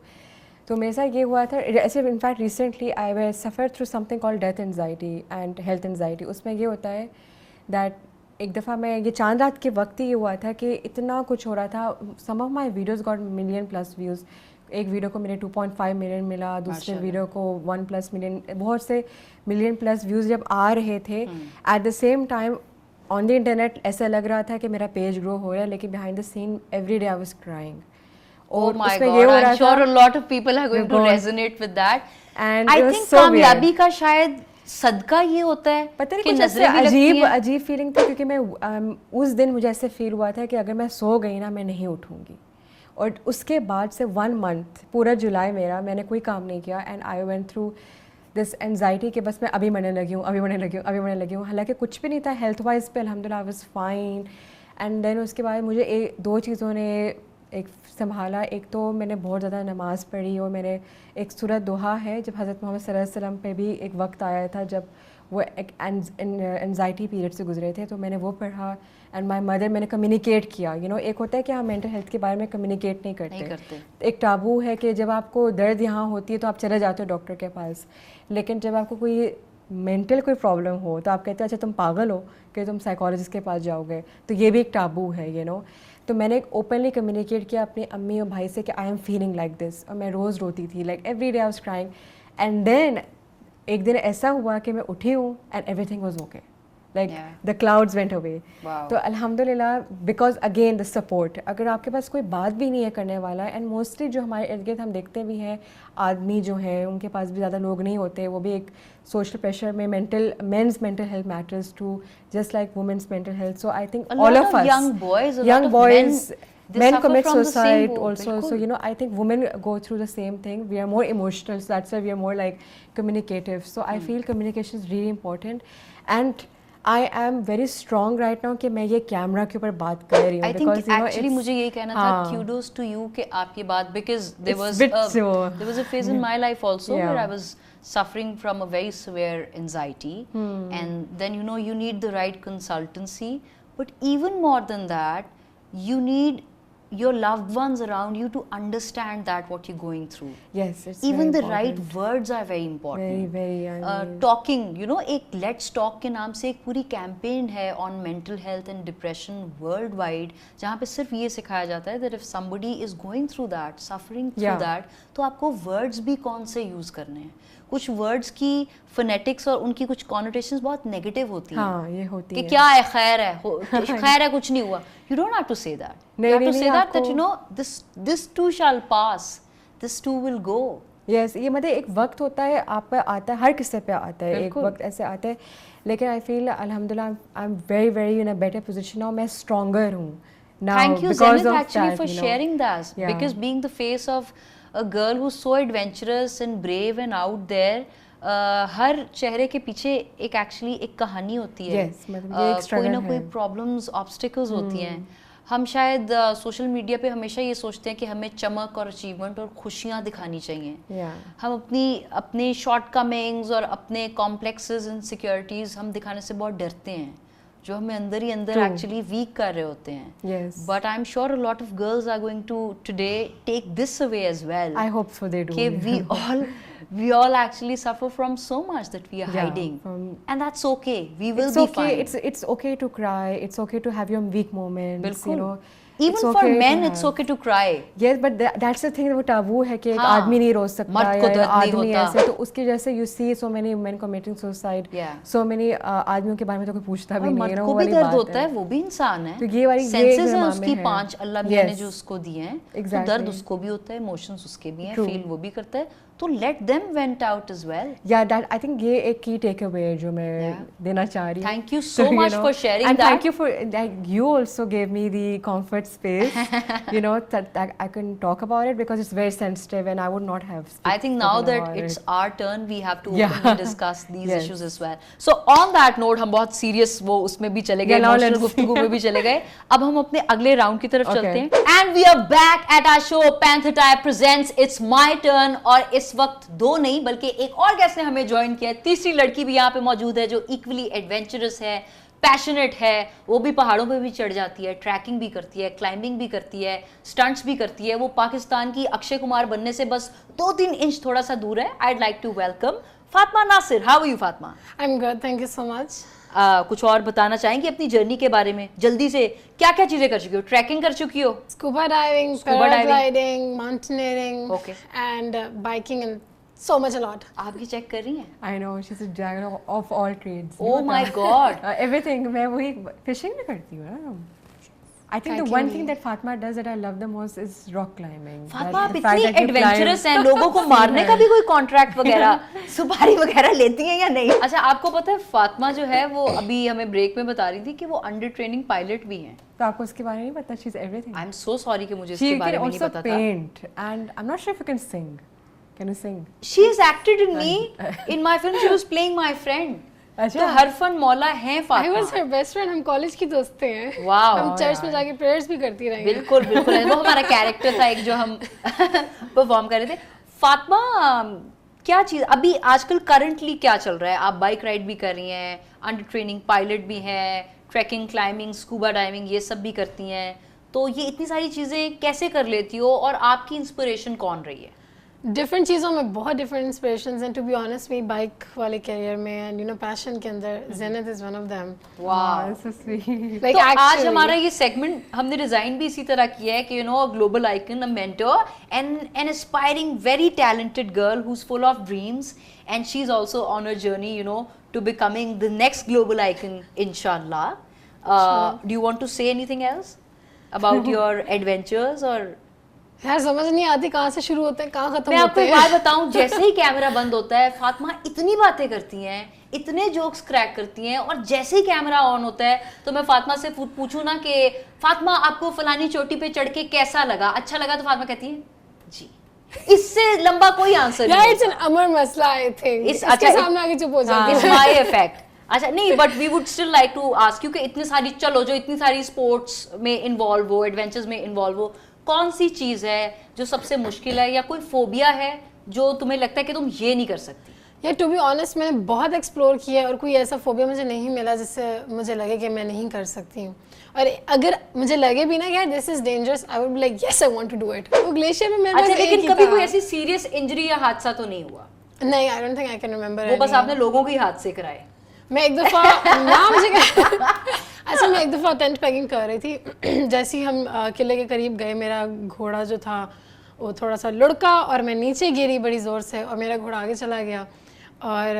S3: تو میرے ساتھ یہ ہوا تھا ایسے, in fact recently I way suffer through something call death anxiety and health anxiety. اس میں یہ ہوتا ہے دیٹ ایک دفعہ میں, یہ چاند رات کے وقت ہی یہ ہوا تھا کہ اتنا کچھ ہو رہا تھا. Some of my videos got $1,000,000+ views. ایک ویڈیو کو میرے 2.5 ملین ملا, دوسرے ویڈیو کو 1+ ملین, بہت سے $1,000,000+ ویوز جب آ رہے تھے. At the same time on the internet ایسا لگ رہا تھا کہ میرا پیج گرو ہو رہا ہے, لیکن behind the scene every day I was crying.
S2: اور اس میں یہ ہو رہا تھا, a lot of people are going to resonate with that. And I think کامیابی کا شاید صدقہ یہ ہوتا ہے,
S3: پتہ نہیں کچھ ایسے عجیب فیلنگ تھی, کیونکہ میں اس دن مجھے ایسے فیل ہوا تھا کہ اگر میں سو گئی نا میں نہیں اٹھوں گی. اور اس کے بعد سے 1 month پورا جولائی میرا, میں نے کوئی کام نہیں کیا, and I went through this anxiety کہ بس میں ابھی مرنے لگی ہوں. حالانکہ کچھ بھی نہیں تھا ہیلتھ وائز پہ, الحمد للہ I was fine. And then اس کے بعد مجھے 2 چیزوں نے ایک سنبھالا. ایک تو میں نے بہت زیادہ نماز پڑھی, اور میں نے ایک سورۃ ضحیٰ ہے, جب حضرت محمد صلی اللہ علیہ وسلم پہ بھی ایک وقت آیا تھا جب وہ ایک انزائٹی پیریڈ سے گزرے تھے, تو میں نے وہ پڑھا. اینڈ مائی مدر, میں نے کمیونیکیٹ کیا. یو نو ایک ہوتا ہے کہ ہم مینٹل ہیلتھ کے بارے میں کمیونیکیٹ نہیں کرتے. ایک ٹابو ہے کہ جب آپ کو درد یہاں ہوتی ہے تو آپ چلے جاتے ہو ڈاکٹر کے پاس, لیکن جب آپ کو کوئی مینٹل کوئی پرابلم ہو تو آپ کہتے ہیں اچھا تم پاگل ہو کہ تم سائیکالوجسٹ کے پاس جاؤ گے. تو یہ بھی ایک ٹابو ہے, یو نو. تو میں نے ایک اوپنلی کمیونیکیٹ کیا اپنی امی اور بھائی سے کہ I am feeling like this, اور میں روز روتی تھی, like every day I was crying. And then ایک دن ایسا ہوا کہ میں اٹھی ہوں and everything was okay, like the clouds went away. تو الحمد للہ, بیکاز اگین دا سپورٹ. اگر آپ کے پاس کوئی بات بھی نہیں ہے کرنے والا, اینڈ موسٹلی جو ہمارے ارد گرد ہم دیکھتے بھی ہیں آدمی جو ہیں ان کے پاس بھی زیادہ لوگ نہیں ہوتے, وہ بھی ایک سوشل پریشر میں men's mental health matters to just like women's mental health. So I think all of us, young boys, men commit suicide also. So you know, I think women go through the same thing. We are more emotional, so that's why we are more like communicative. So I feel communication is really important, and I am very strong right now کہ میں یہ camera کے اوپر بات کر رہی ہوں.
S2: I think actually مجھے یہی کہنا تھا, kudos to you کہ آپ یہ بات, because there was a phase in my life also where I was suffering from a very severe anxiety, and then you know you need the right consultancy, but even more than that you need your loved ones around you to understand that what you're going through.
S3: Yes, it's
S2: even the
S3: important.
S2: right words are very important.
S3: Very
S2: talking, you know, ایک let's talk کے نام سے ایک پوری campaign ہے on mental health and depression worldwide, جہاں پہ صرف یہ سکھایا جاتا ہے that if somebody is going through that, suffering through that, تو آپ کو words بھی کون سے یوز کرنے ہیں. کچھ ورڈس کی فنیٹکس اور ان کی کچھ کانوٹیشنز بہت نیگیٹو ہوتی ہیں.
S3: ہاں, یہ ہوتی
S2: ہے کہ کیا ہے, خیر ہے, خیر ہے, کچھ نہیں ہوا. You don't have to say that. You have to say that you know this too shall pass, this too will go.
S3: یس, یہ مطلب ایک وقت ہوتا ہے آپ پہ آتا ہے, ہر کسی پہ آتا ہے, ایک وقت ایسے آتا ہے. لیکن آئی فیل الحمد للہ I am very very in a better position now, میں اسٹرانگر ہوں now.
S2: Thank you Zenith actually for sharing that, because being the face of a girl who's so adventurous and brave and out there, ہر چہرے کے پیچھے ایک actually ایک کہانی ہوتی ہے, کوئی نہ کوئی پرابلمز, آبسٹیکلز ہوتی ہیں. ہم شاید سوشل میڈیا پہ ہمیشہ یہ سوچتے ہیں کہ ہمیں چمک اور اچیومنٹ اور خوشیاں دکھانی چاہیے. ہم اپنے شارٹ کمنگز اور اپنے کمپلیکسز اینڈ سیکیورٹیز ہم دکھانے سے بہت ڈرتے ہیں, جو ہمیں اندر ہی اندر ایکچولی ویک کر رہے ہوتے ہیں. But I am sure a lot of girls are going to today take this away as well.
S3: I hope so they do.
S2: کہ we all actually suffer from so much that we are hiding, and that's okay. We will be fine.
S3: It's okay to cry, it's okay to have your weak moments. You know,
S2: Even for men, it's okay to cry.
S3: Yes, but that's the thing, وہ taboo ہے کہ ایک آدمی نہیں رو سکتا یا آدمی ایسے, تو اس کی وجہ سے you see so many men committing suicide, so many آدمیوں کے بارے میں تو کوئی پوچھتا بھی نہیں ہے.
S2: کو بھی درد ہوتا ہے, وہ بھی انسان ہے,
S3: تو یہ والی
S2: سینسز ہیں اس کی 5 اللہ میاں نے جو اس کو دیے ہیں, تو درد اس کو بھی ہوتا ہے, ایموشنز اس کے بھی ہیں, فیل وہ بھی کرتا ہے, تو let them vent out as well.
S3: Yeah, that I think یہ ایک key takeaway ہے جو میں دینا چاہ رہی ہوں.
S2: Thank you so much for sharing
S3: and
S2: that.
S3: Thank you for like you also gave me the comfort space, you know, that I can talk about it because it's very sensitive and I would not have.
S2: I think now that it's our turn, we have to openly discuss these issues as well. So on that note, ہم بہت serious وہ اس میں بھی چلے گئے, emotional گفتگو میں بھی چلے گئے. اب ہم اپنے اگلے راؤنڈ کی طرف چلتے ہیں. And we are back at our show Panther Type presents It's My Turn. اور اس وقت 2 نہیں بلکہ ایک اور گیسٹ نے ہمیں جوائن کیا ہے. تیسری لڑکی بھی یہاں پہ موجود ہے جو ایکولی ایڈونچرس ہے, پیشنیٹ ہے. وہ بھی پہاڑوں پہ بھی چڑھ جاتی ہے, ٹریکنگ بھی کرتی ہے, کلائمبنگ بھی کرتی ہے, اسٹنٹس بھی کرتی ہے. وہ پاکستان کی اکشے کمار بننے سے بس 2-3 انچ تھوڑا سا دور ہے. I'd like to welcome Fatima Nasir. How are you, Fatima?
S4: I'm good, thank you so much.
S2: کچھ اور بتانا چاہیں گے اپنی جرنی کے بارے میں جلدی سے؟ کیا کیا چیزیں کر چکی ہو؟ ٹریکنگ کر چکی ہو؟
S4: Scuba diving, paragliding, mountaineering,
S2: okay,
S4: and biking and so much a lot.
S2: آپ کی چیک کر رہی ہیں؟
S3: I know she's a dragon of all trades.
S2: Oh my God.
S3: Everything. میں وہی fishing بھی کرتی ہوں نا. I think the one thing that Fatma does that I love the most is rock climbing.
S2: Fatima آپ اتنی ایڈونچرس ہیں, لوگوں کو مارنے کا بھی کوئی کانٹریکٹ وغیرہ سپاری وغیرہ لیتی ہیں یا نہیں؟ اچھا, آپ کو پتہ ہے فاطمہ جو ہے وہ ابھی ہمیں بریک میں بتا رہی تھی کہ وہ انڈر ٹریننگ پائلٹ بھی ہیں.
S3: تو آپ کو اس کے بارے میں نہیں پتا؟ She's everything.
S2: I'm so sorry کہ مجھے اس کے بارے میں نہیں پتا تھا.
S3: She can also paint and I'm not sure if you can sing. Can you sing?
S2: She has acted in me. In my film she was playing my friend. تو ہر فن مولا ہیں Fatima.
S4: I was her best friend. ہم college کی دوست تھے.
S2: واو.
S4: ہم church میں جا کے پریئرز بھی کرتی رہی.
S2: بالکل بالکل, وہ ہمارا کیریکٹر تھا ایک جو ہم پرفارم کر رہے تھے. فاطمہ کیا چیز ابھی آج کل کرنٹلی کیا چل رہا ہے؟ آپ بائک رائڈ بھی کر رہی ہیں, انڈر ٹریننگ پائلٹ بھی ہیں, ٹریکنگ, کلائمبنگ, اسکوبا ڈائیونگ یہ سب بھی کرتی ہیں, تو یہ اتنی ساری چیزیں کیسے کر لیتی ہو اور آپ کی انسپریشن کون رہی ہے؟
S4: ڈفرینٹ چیزوں میں بہت ڈفرینٹ انسپریشنز ہیں. ٹو بی آنیسٹ میری بائک والے کیریئر میں اینڈ یو نو پیشن کے اندر Zeenat is one of them.
S2: Wow,
S3: so sweet.
S4: Like
S2: تو آج
S4: actually
S2: ہمارا یہ سیگمنٹ ہم نے ڈیزائن بھی اسی طرح کیا ہے کہ you know global icon, a mentor and an aspiring very talented girl who is full of dreams and she is also on her journey you know to becoming the next global icon انشاءاللہ. Do you want to say anything else about your adventures? اور
S4: یار سمجھ نہیں آتی کہاں سے شروع ہوتے ہیں کہاں ختم ہوتے ہیں.
S2: میں آپ کو ایک بات بتاؤں, جیسے ہی کیمرہ بند ہوتا ہے فاطمہ اتنی باتیں کرتی ہیں, اتنے جوکس کریک کرتی ہیں, اور جیسے ہی کیمرہ آن ہوتا ہے تو میں فاطمہ سے پوچھوں نا کہ فاطمہ آپ کو فلانی چوٹی پہ چڑھ کے کیسا لگا, اچھا لگا, تو فاطمہ کہتی ہے جی. اس سے لمبا کوئی آنسر نہیں.
S4: اٹس این امر مسئلہ آئی تھنک. اس کے سامنے آگے چپ ہو جاتی ہے.
S2: It's my effect. اچھا نہیں, but we would still like to ask, کیونکہ اتنی ساری چلو جو اتنی ساری اسپورٹس میں انوالو ہو, ایڈونچرز میں انوالو ہو, کون سی چیز ہے جو سب سے مشکل ہے, یا کوئی فوبیا ہے جو تمہیں لگتا ہے کہ تم یہ نہیں کر سکتی؟
S4: یا ٹو بی آنیسٹ میں نے بہت ایکسپلور کیا ہے اور کوئی ایسا فوبیا مجھے نہیں ملا جس سے مجھے لگے کہ میں نہیں کر سکتی ہوں. اور اگر مجھے لگے بھی نا کہ this is dangerous, I would be like yes I want to do it. وہ گلیشیئر میں میرے پاس ایک ہی تھا.
S2: لیکن کبھی کوئی ایسی سیریس انجری یا حادثہ تو نہیں ہوا؟
S4: نہیں, I don't think I can remember.
S2: وہ بس آپ نے لوگوں کے ہاتھ سے کرائے.
S4: میں ایک دفعہ اچھا میں ایک دفعہ ٹینٹ پیکنگ کر رہی تھی. جیسے ہی ہم قلعے کے قریب گئے, میرا گھوڑا جو تھا وہ تھوڑا سا لڑکا اور میں نیچے گری بڑی زور سے, اور میرا گھوڑا آگے چلا گیا. اور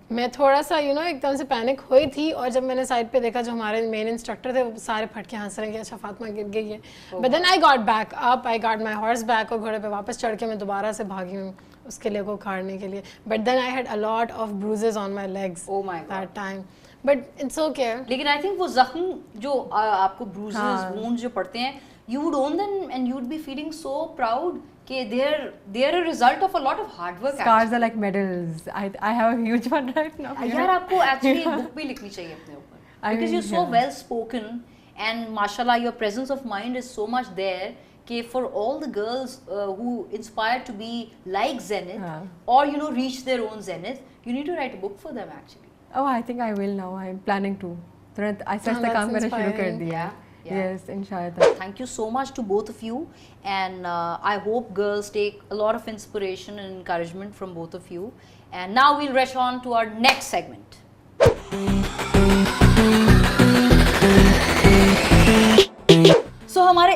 S4: میں تھوڑا سا یو نو ایک دم سے پینک ہوئی تھی, اور جب میں نے سائڈ پہ دیکھا جو ہمارے مین انسٹرکٹر تھے وہ سارے پھٹ کے ہنس رہے ہیں کہ اچھا فاطمہ گر گئی ہے. But then I got back up, I got my horse back, اور گھوڑے پہ واپس چڑھ کے میں دوبارہ سے بھاگی ہوں اس قلعے کو کھاڑنے کے لیے. But then I had a lot of bruises on my legs that time, but it's okay.
S2: لیکن آئی تھنک وہ زخم جو آپ کو بروزز وونڈز جو پڑتے ہیں, you would own them and you would be feeling so proud کہ they're a result of a lot of hard work.
S3: Scars are like medals. I have a huge one right now.
S2: یار آپ کو actually book بھی لکھنی چاہیے اپنے اوپر, because you're so well spoken and mashallah your presence of mind is so much there کہ for all the girls who aspire to be like Zenith or you know reach their own Zenith, you need to write a book for them actually.
S3: Oh, I think I will now. I'm planning to. ترنت ایسا کام کرنا شروع کر دیا. Yes, inshallah.
S2: Thank you so much to both of you, and I hope girls take a lot of inspiration and encouragement from both of you. And now we'll rush on to our next segment. So ہمارے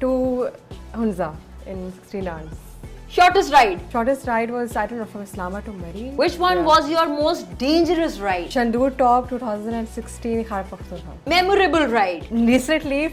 S3: to Hunza in 16 hours.
S2: Shortest ride.
S3: Shortest ride was, I don't know, from Islama to Mari.
S2: Which one
S3: Yeah.
S2: was your most dangerous ride?
S3: Chandur Top 2016 Khyber Pakhtunkhwa.
S2: Memorable ride.
S3: Recently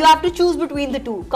S2: You have to choose between the two.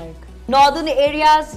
S3: Bike.
S2: Northern areas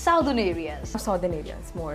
S2: southern areas?
S3: Southern areas more.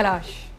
S3: Kalash.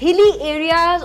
S2: Hilly areas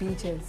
S3: Beaches.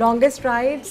S3: Longest rides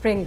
S3: Spring.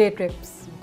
S3: Day trips.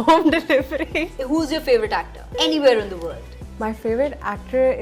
S3: Home delivery.
S2: Who's your favorite actor anywhere in the world?
S3: My favorite actor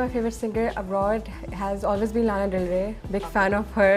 S3: My favorite singer abroad has always been Lana Del Rey. Big fan of her.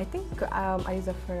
S3: I think Aziz Zafar.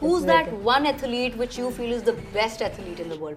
S2: Who's
S3: It's
S2: that
S3: red.
S2: one athlete which you feel is the best athlete in the world?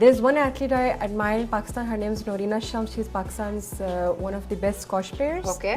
S3: There's one athlete I admire in Pakistan. Her name is Norina Shams. She's Pakistan's one of the best squash players.
S2: Okay.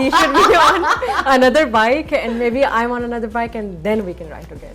S3: He should be on another bike and maybe I'm on another bike and then we can ride together.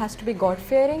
S3: has to be God fearing,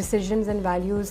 S3: decisions and values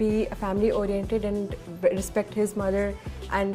S3: be family oriented and respect his mother and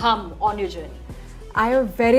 S2: hum on your journey?
S3: I am a very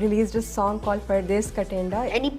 S3: released a song called Pardes Katenda.
S2: Any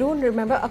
S3: do remember a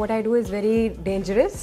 S3: what I do is very dangerous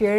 S3: fear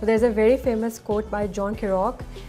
S3: So there's a very famous quote by John Kerouac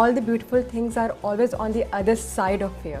S3: all the beautiful things are always on the other side of fear.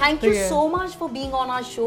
S2: Thank you
S3: Yeah.
S2: so much for being on our show.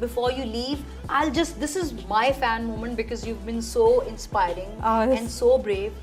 S2: Before you leave, this is my fan moment because you've been so inspiring and so brave.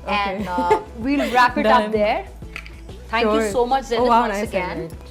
S3: Okay.
S2: And we'll wrap it up
S3: Done.
S2: there. Thank you
S3: Sure.
S2: so much, Zenith,
S3: Oh, wow,
S2: once
S3: nice
S2: again.
S3: of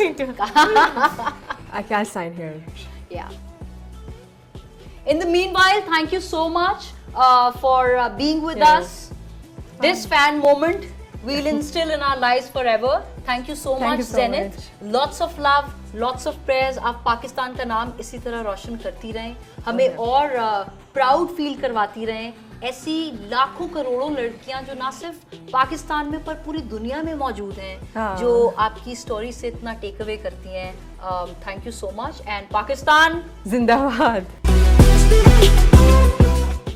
S3: you. I can't sign here.
S2: Yeah. In the meanwhile, thank you so much for being with us. This fan moment we'll instill in our lives forever. Thank you so
S3: Thank
S2: much,
S3: you so
S2: Zenith.
S3: much.
S2: Lots of love, lots of prayers. آپ پاکستان کا نام اسی طرح روشن کرتی رہیں, ہمیں اور پراؤڈ فیل کرواتی رہیں. ایسی لاکھوں کروڑوں لڑکیاں جو نہ صرف پاکستان میں پر پوری دنیا میں موجود ہیں, جو آپ کی اسٹوری سے اتنا ٹیک اوے کرتی ہیں. Thank you so much, and Pakistan
S3: زندہ باد.